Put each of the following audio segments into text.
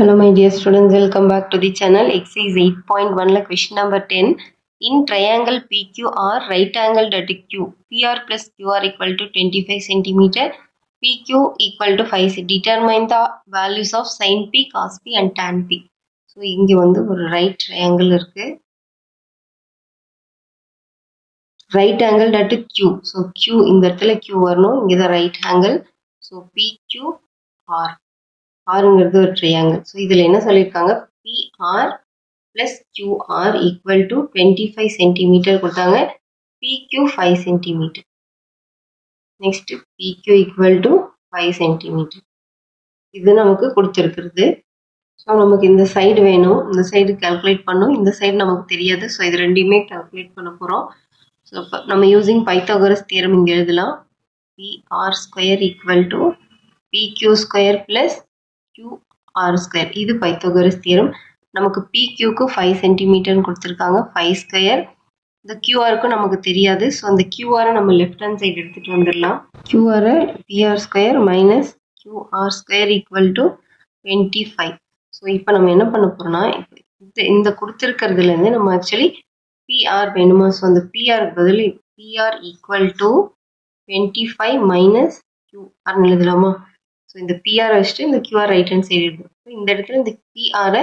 Hello my dear students, welcome back to the channel. Exercise 8.1 la question number 10. In triangle PQR, right angle at Q, PR plus QR equal to 25 cm, PQ equal to 5 cm. Determine the values of sin P, cos P and tan P. So இங்க வந்து ஒரு right triangle இருக்கு. Right angle at Q. So Q இந்த இடத்துல Q வரணும். இங்க தான் right angle. So PQR. ஆறுங்கிறது ஒரு ட்ரையாங்கிள். ஸோ இதில் என்ன சொல்லியிருக்காங்க, PR plus QR equal to 25 centimetre கொடுத்தாங்க. PQ 5 centimetre. Next PQ equal to 5 centimetre. இது நமக்கு கொடுத்துருக்குறது. ஸோ நமக்கு இந்த சைடு வேணும், இந்த சைடு கால்குலேட் பண்ணும், இந்த சைடு நமக்கு தெரியாது. ஸோ இது ரெண்டையுமே கால்குலேட் பண்ண போகிறோம். ஸோ இப்போ நம்ம யூஸிங் பைத்தாகோரஸ் தியரம் இங்கே எழுதலாம். PR square equal to PQ square plus QR square. இது பைத்தாகோரஸ் தியரம். நமக்கு PQக்கு 5 சென்டிமீட்டர்னு கொடுத்துருக்காங்க. 5 ஸ்கொயர். இந்த QRக்கு நமக்கு தெரியாது. ஸோ அந்த QR நம்ம லெஃப்ட் ஹேண்ட் சைடு எடுத்துகிட்டு வந்துடலாம். QR PR square minus QR square equal to 25. So இப்போ நம்ம என்ன பண்ண போகிறோம்னா, இந்த கொடுத்துருக்கிறதுலேருந்து நம்ம ஆக்சுவலி PR வேணுமா? ஸோ அந்த PR பதில் PR equal to 25 minus QR எழுதலாமா? ஸோ இந்த பிஆர் வச்சுட்டு இந்த கியூஆர் ரைட் ஹேண்ட் சைடு எடுக்கும். இந்த இடத்துல இந்த பிஆரை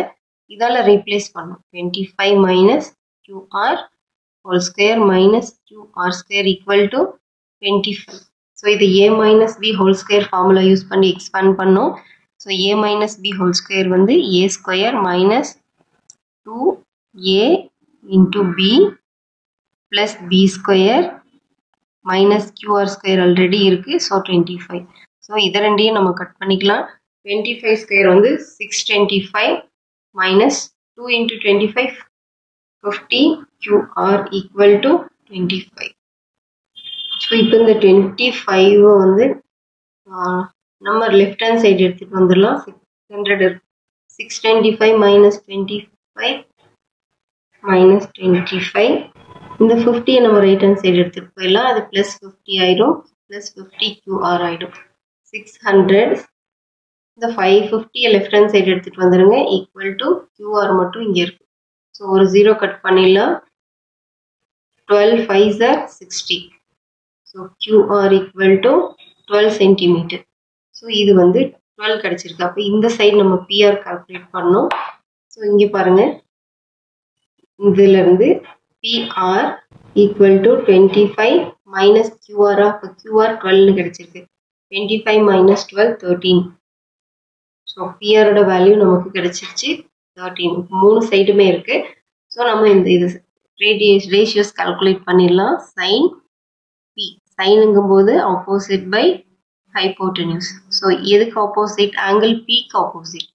இதால் ரீப்ளேஸ் பண்ணும். 25 minus QR whole square minus QR square equal to 25. So இது A minus B whole square formula use பண்ணி எக்ஸ்பேண்ட் பண்ணோம். So A minus B whole square வந்து A square minus 2a into B plus B square minus QR square already இருக்குது. So 25. So இதை ரெண்டையும் நம்ம cut பண்ணிக்கலாம். 25 square வந்து 625 minus 2 into 25 50 QR equal to 25. So இப்போ இந்த 25 வந்து நம்ம லெஃப்ட் ஹேண்ட் சைடு எடுத்துகிட்டு வந்துடலாம். 600 625 மைனஸ் 25 மைனஸ் 25. இந்த 50 நம்ம ரைட் ஹேண்ட் சைடு எடுத்துகிட்டு போயிடலாம். அது ப்ளஸ் 50 ஆயிடும். ப்ளஸ் 50 கியூஆர் ஆகிடும். 600. இந்த 550 லெஃப்ட் ஹேண்ட் சைடு எடுத்துகிட்டு வந்துடுங்க. ஈக்குவல் டு கியூஆர் மட்டும் இங்கே இருக்கு. ஸோ ஒரு 0 கட் பண்ணிடலாம். 12 5s are 60. So QR equal to 12 centimetre. So இது வந்து 12 கிடச்சிருக்கு. அப்போ இந்த சைடு நம்ம பிஆர் கால்குலேட் பண்ணோம். ஸோ இங்கே பாருங்கள், இதிலிருந்து பிஆர் ஈக்குவல் டு 25 மைனஸ் கியூஆரா. இப்போ கியூஆர் 12னு கிடச்சிருக்கு. 25 minus 12 13. ஸோ பிஆரோட வேல்யூ நமக்கு கிடைச்சிருச்சு 13. 3 சைடுமே இருக்கு. ஸோ நம்ம இது ரேஷியோஸ் கால்குலேட் பண்ணிடலாம். சைன் பி, சைனுங்கும் போது ஆப்போசிட் பை ஹைப்போட்டென்யூஸ். ஸோ எதுக்கு ஆப்போசிட்? ஆங்கிள் பிக்கு ஆப்போசிட்.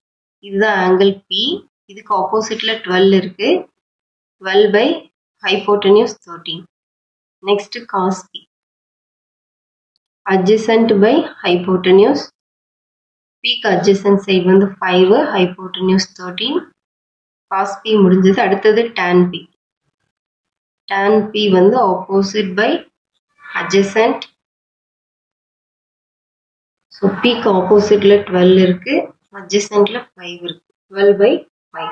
இதுதான் ஆங்கிள் பி. இதுக்கு ஆப்போசிட்ல 12 இருக்கு. 12 by hypotenuse 13. Next cos B, adjacent by hypotenuse. P adjacent side வந்து 5, hypotenuse 13. cos P முடிஞ்சது. அடுத்தது tan P. tan P வந்து opposite by adjacent. So P க்கு oppositeல 12 இருக்கு, adjacentல 5 இருக்கு. 12 by 5.